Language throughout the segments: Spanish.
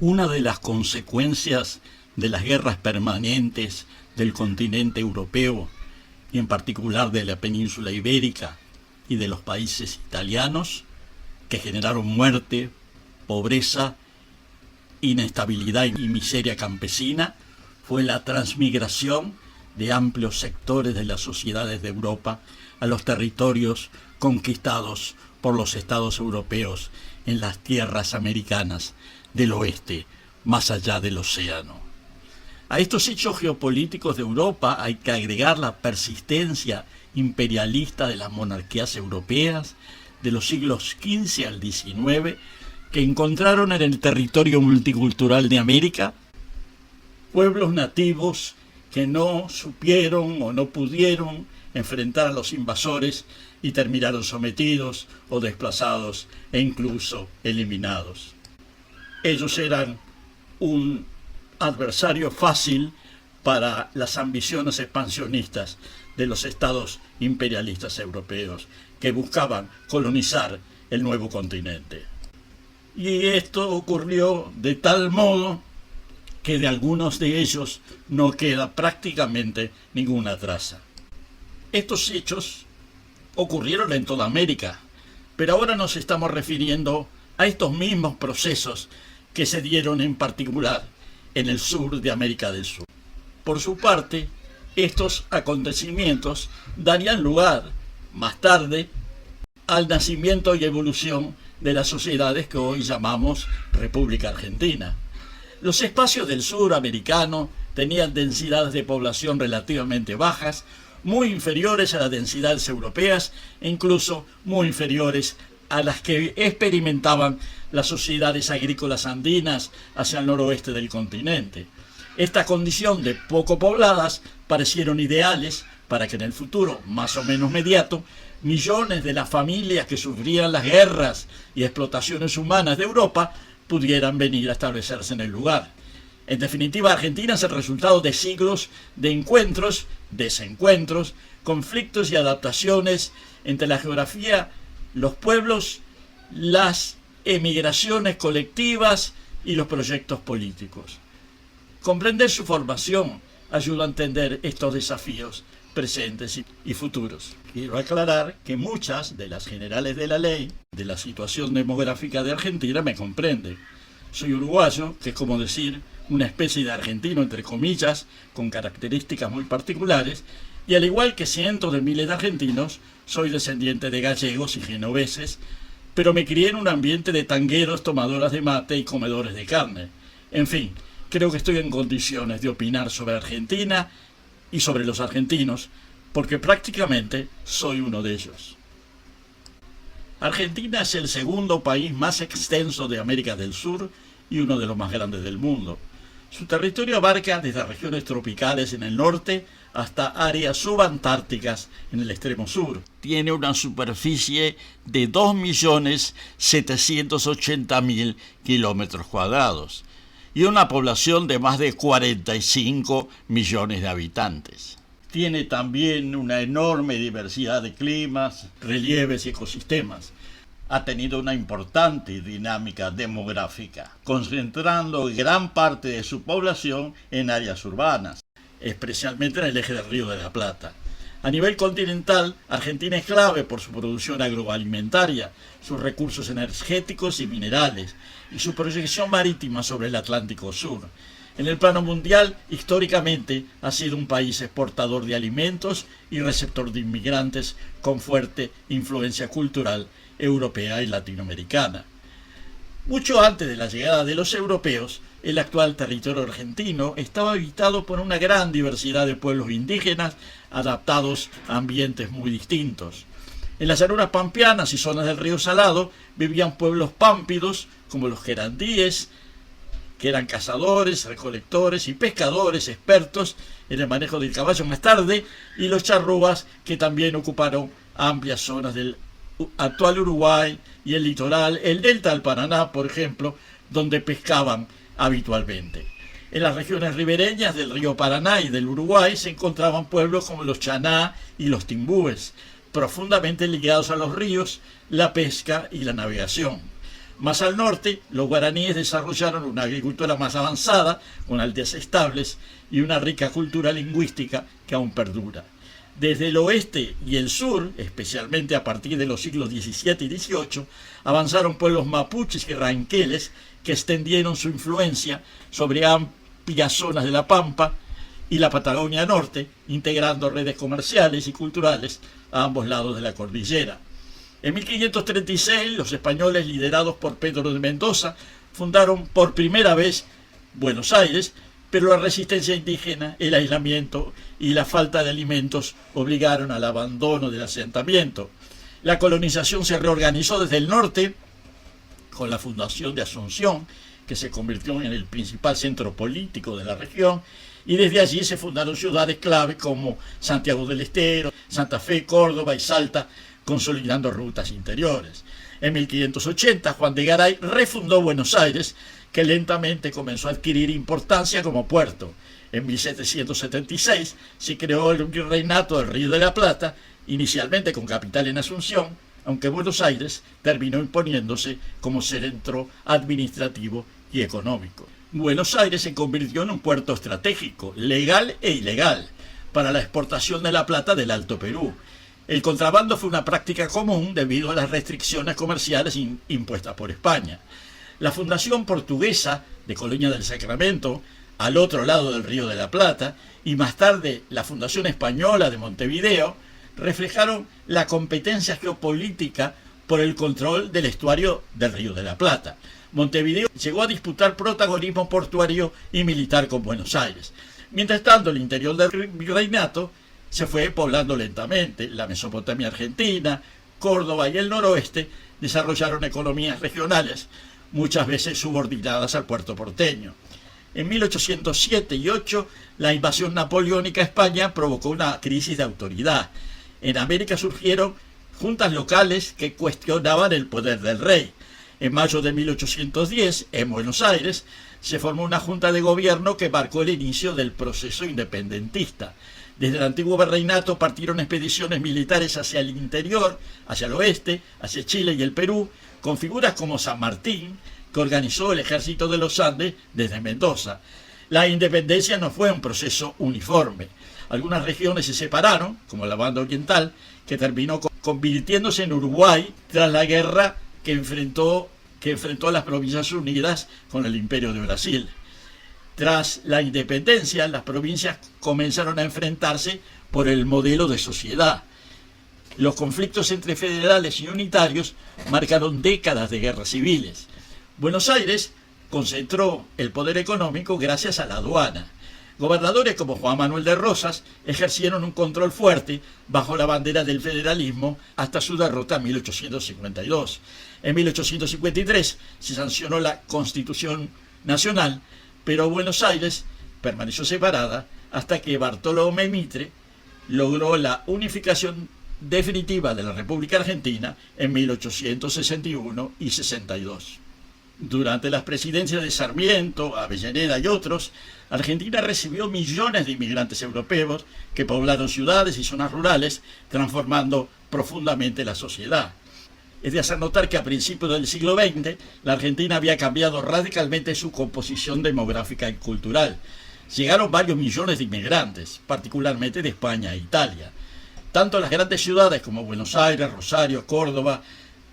Una de las consecuencias de las guerras permanentes del continente europeo, y en particular de la península ibérica y de los países italianos, que generaron muerte, pobreza, inestabilidad y miseria campesina, fue la transmigración de amplios sectores de las sociedades de Europa a los territorios conquistados por los estados europeos en las tierras americanas del oeste, más allá del océano. A estos hechos geopolíticos de Europa hay que agregar la persistencia imperialista de las monarquías europeas de los siglos XV al XIX, que encontraron en el territorio multicultural de América pueblos nativos que no supieron o no pudieron enfrentar a los invasores y terminaron sometidos o desplazados e incluso eliminados. Ellos eran un adversario fácil para las ambiciones expansionistas de los estados imperialistas europeos que buscaban colonizar el nuevo continente. Y esto ocurrió de tal modo que de algunos de ellos no queda prácticamente ninguna traza. Estos hechos ocurrieron en toda América, pero ahora nos estamos refiriendo a estos mismos procesos que se dieron en particular en el sur de América del Sur. Por su parte, estos acontecimientos darían lugar, más tarde, al nacimiento y evolución de las sociedades que hoy llamamos República Argentina. Los espacios del sur americano tenían densidades de población relativamente bajas, muy inferiores a las densidades europeas e incluso muy inferiores a las que experimentaban las sociedades agrícolas andinas hacia el noroeste del continente. Esta condición de poco pobladas parecieron ideales para que en el futuro, más o menos inmediato, millones de las familias que sufrían las guerras y explotaciones humanas de Europa pudieran venir a establecerse en el lugar. En definitiva, Argentina es el resultado de siglos de encuentros, desencuentros, conflictos y adaptaciones entre la geografía, los pueblos, las emigraciones colectivas y los proyectos políticos. Comprender su formación ayuda a entender estos desafíos presentes y futuros. Quiero aclarar que muchas de las generales de la ley de la situación demográfica de Argentina me comprenden. Soy uruguayo, que es como decir una especie de argentino, entre comillas, con características muy particulares, y al igual que cientos de miles de argentinos, soy descendiente de gallegos y genoveses, pero me crié en un ambiente de tangueros, tomadoras de mate y comedores de carne. En fin, creo que estoy en condiciones de opinar sobre Argentina y sobre los argentinos, porque prácticamente soy uno de ellos. Argentina es el segundo país más extenso de América del Sur y uno de los más grandes del mundo. Su territorio abarca desde regiones tropicales en el norte hasta áreas subantárticas en el extremo sur. Tiene una superficie de 2.780.000 kilómetros cuadrados y una población de más de 45 millones de habitantes. Tiene también una enorme diversidad de climas, relieves y ecosistemas. Ha tenido una importante dinámica demográfica, concentrando gran parte de su población en áreas urbanas, especialmente en el eje del Río de la Plata. A nivel continental, Argentina es clave por su producción agroalimentaria, sus recursos energéticos y minerales, y su proyección marítima sobre el Atlántico Sur. En el plano mundial, históricamente, ha sido un país exportador de alimentos y receptor de inmigrantes con fuerte influencia cultural europea y latinoamericana. Mucho antes de la llegada de los europeos, el actual territorio argentino estaba habitado por una gran diversidad de pueblos indígenas adaptados a ambientes muy distintos. En las llanuras pampeanas y zonas del río Salado vivían pueblos pámpidos como los querandíes, que eran cazadores, recolectores y pescadores expertos en el manejo del caballo más tarde, y los charrúas, que también ocuparon amplias zonas del actual Uruguay y el litoral, el delta del Paraná, por ejemplo, donde pescaban habitualmente. En las regiones ribereñas del río Paraná y del Uruguay se encontraban pueblos como los chaná y los timbúes, profundamente ligados a los ríos, la pesca y la navegación. Más al norte, los guaraníes desarrollaron una agricultura más avanzada, con aldeas estables y una rica cultura lingüística que aún perdura. Desde el oeste y el sur, especialmente a partir de los siglos XVII y XVIII, avanzaron pueblos mapuches y ranqueles que extendieron su influencia sobre amplias zonas de la Pampa y la Patagonia Norte, integrando redes comerciales y culturales a ambos lados de la cordillera. En 1536, los españoles, liderados por Pedro de Mendoza, fundaron por primera vez Buenos Aires, pero la resistencia indígena, el aislamiento y la falta de alimentos obligaron al abandono del asentamiento. La colonización se reorganizó desde el norte con la fundación de Asunción, que se convirtió en el principal centro político de la región, y desde allí se fundaron ciudades clave como Santiago del Estero, Santa Fe, Córdoba y Salta, consolidando rutas interiores. En 1580, Juan de Garay refundó Buenos Aires, que lentamente comenzó a adquirir importancia como puerto. En 1776 se creó el Virreinato del Río de la Plata, inicialmente con capital en Asunción, aunque Buenos Aires terminó imponiéndose como centro administrativo y económico. Buenos Aires se convirtió en un puerto estratégico, legal e ilegal, para la exportación de la plata del Alto Perú. El contrabando fue una práctica común debido a las restricciones comerciales impuestas por España. La fundación portuguesa de Colonia del Sacramento, al otro lado del Río de la Plata, y más tarde la fundación española de Montevideo, reflejaron la competencia geopolítica por el control del estuario del Río de la Plata. Montevideo llegó a disputar protagonismo portuario y militar con Buenos Aires. Mientras tanto, el interior del virreinato se fue poblando lentamente. La Mesopotamia argentina, Córdoba y el noroeste desarrollaron economías regionales, muchas veces subordinadas al puerto porteño. En 1807 y 8, la invasión napoleónica a España provocó una crisis de autoridad. En América surgieron juntas locales que cuestionaban el poder del rey. En mayo de 1810, en Buenos Aires, se formó una junta de gobierno que marcó el inicio del proceso independentista. Desde el antiguo virreinato partieron expediciones militares hacia el interior, hacia el oeste, hacia Chile y el Perú, con figuras como San Martín, que organizó el ejército de los Andes desde Mendoza. La independencia no fue un proceso uniforme. Algunas regiones se separaron, como la banda oriental, que terminó convirtiéndose en Uruguay tras la guerra que enfrentó a las Provincias Unidas con el Imperio de Brasil. Tras la independencia, las provincias comenzaron a enfrentarse por el modelo de sociedad. Los conflictos entre federales y unitarios marcaron décadas de guerras civiles. Buenos Aires concentró el poder económico gracias a la aduana. Gobernadores como Juan Manuel de Rosas ejercieron un control fuerte bajo la bandera del federalismo hasta su derrota en 1852. En 1853 se sancionó la Constitución Nacional, pero Buenos Aires permaneció separada hasta que Bartolomé Mitre logró la unificación definitiva de la República Argentina en 1861 y 62. Durante las presidencias de Sarmiento, Avellaneda y otros, Argentina recibió millones de inmigrantes europeos que poblaron ciudades y zonas rurales, transformando profundamente la sociedad. Es de hacer notar que a principios del siglo XX, la Argentina había cambiado radicalmente su composición demográfica y cultural. Llegaron varios millones de inmigrantes, particularmente de España e Italia. Tanto las grandes ciudades como Buenos Aires, Rosario, Córdoba,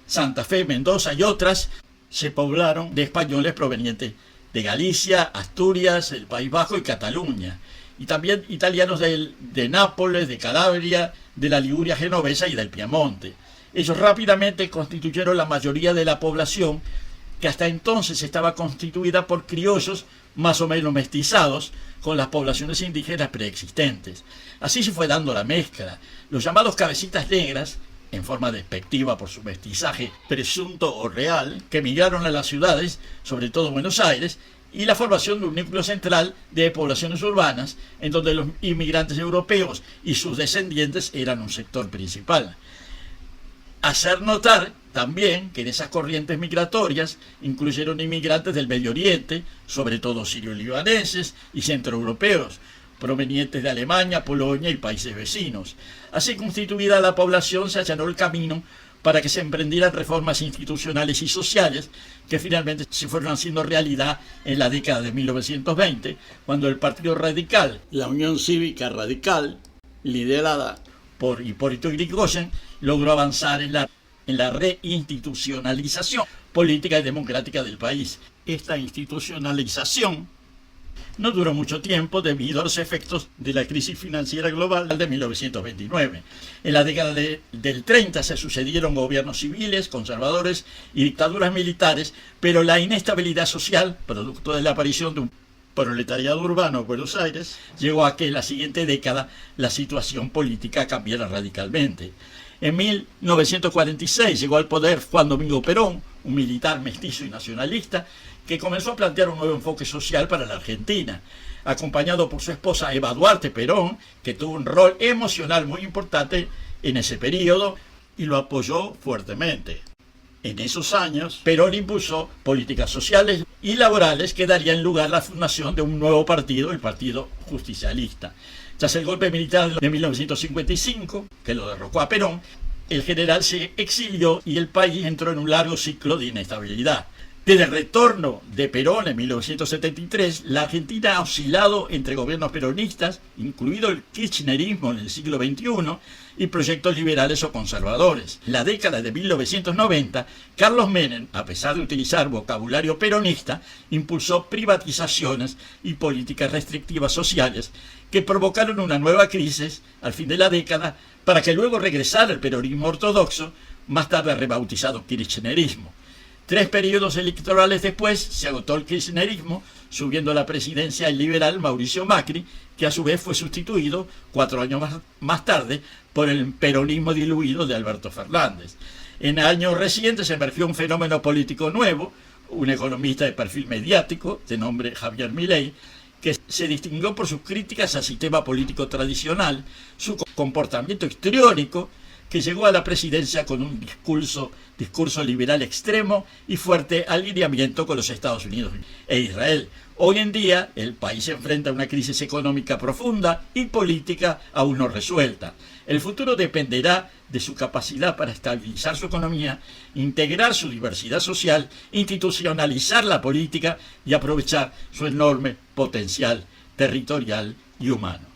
Santa Fe, Mendoza y otras se poblaron de españoles provenientes de Galicia, Asturias, el País Bajo y Cataluña, y también italianos de Nápoles, de Calabria, de la Liguria genovesa y del Piamonte. Ellos rápidamente constituyeron la mayoría de la población, que hasta entonces estaba constituida por criollos más o menos mestizados con las poblaciones indígenas preexistentes. Así se fue dando la mezcla. Los llamados cabecitas negras, en forma despectiva por su mestizaje presunto o real, que emigraron a las ciudades, sobre todo Buenos Aires, y la formación de un núcleo central de poblaciones urbanas, en donde los inmigrantes europeos y sus descendientes eran un sector principal. Hacer notar también que en esas corrientes migratorias incluyeron inmigrantes del Medio Oriente, sobre todo sirio-libaneses y centroeuropeos, provenientes de Alemania, Polonia y países vecinos. Así constituida la población se allanó el camino para que se emprendieran reformas institucionales y sociales que finalmente se fueron haciendo realidad en la década de 1920, cuando el Partido Radical, la Unión Cívica Radical, liderada por Hipólito Yrigoyen, logró avanzar en la reinstitucionalización política y democrática del país. Esta institucionalización no duró mucho tiempo debido a los efectos de la crisis financiera global de 1929. En la década del 30 se sucedieron gobiernos civiles, conservadores y dictaduras militares, pero la inestabilidad social, producto de la aparición de un proletariado urbano en Buenos Aires, llegó a que en la siguiente década la situación política cambiara radicalmente. En 1946 llegó al poder Juan Domingo Perón, un militar mestizo y nacionalista, que comenzó a plantear un nuevo enfoque social para la Argentina, acompañado por su esposa Eva Duarte Perón, que tuvo un rol emocional muy importante en ese periodo y lo apoyó fuertemente. En esos años, Perón impulsó políticas sociales y laborales que darían lugar a la fundación de un nuevo partido, el Partido Justicialista. Tras el golpe militar de 1955, que lo derrocó a Perón, el general se exilió y el país entró en un largo ciclo de inestabilidad. Desde el retorno de Perón en 1973, la Argentina ha oscilado entre gobiernos peronistas, incluido el kirchnerismo en el siglo XXI, y proyectos liberales o conservadores. En la década de 1990, Carlos Menem, a pesar de utilizar vocabulario peronista, impulsó privatizaciones y políticas restrictivas sociales que provocaron una nueva crisis al fin de la década, para que luego regresara el peronismo ortodoxo, más tarde rebautizado kirchnerismo. 3 periodos electorales después se agotó el kirchnerismo, subiendo a la presidencia el liberal Mauricio Macri, que a su vez fue sustituido 4 años más tarde por el peronismo diluido de Alberto Fernández. En años recientes emergió un fenómeno político nuevo, un economista de perfil mediático, de nombre Javier Milei, que se distinguió por sus críticas al sistema político tradicional, su comportamiento histriónico, que llegó a la presidencia con un discurso liberal extremo y fuerte alineamiento con los Estados Unidos e Israel. Hoy en día el país se enfrenta a una crisis económica profunda y política aún no resuelta. El futuro dependerá de su capacidad para estabilizar su economía, integrar su diversidad social, institucionalizar la política y aprovechar su enorme potencial territorial y humano.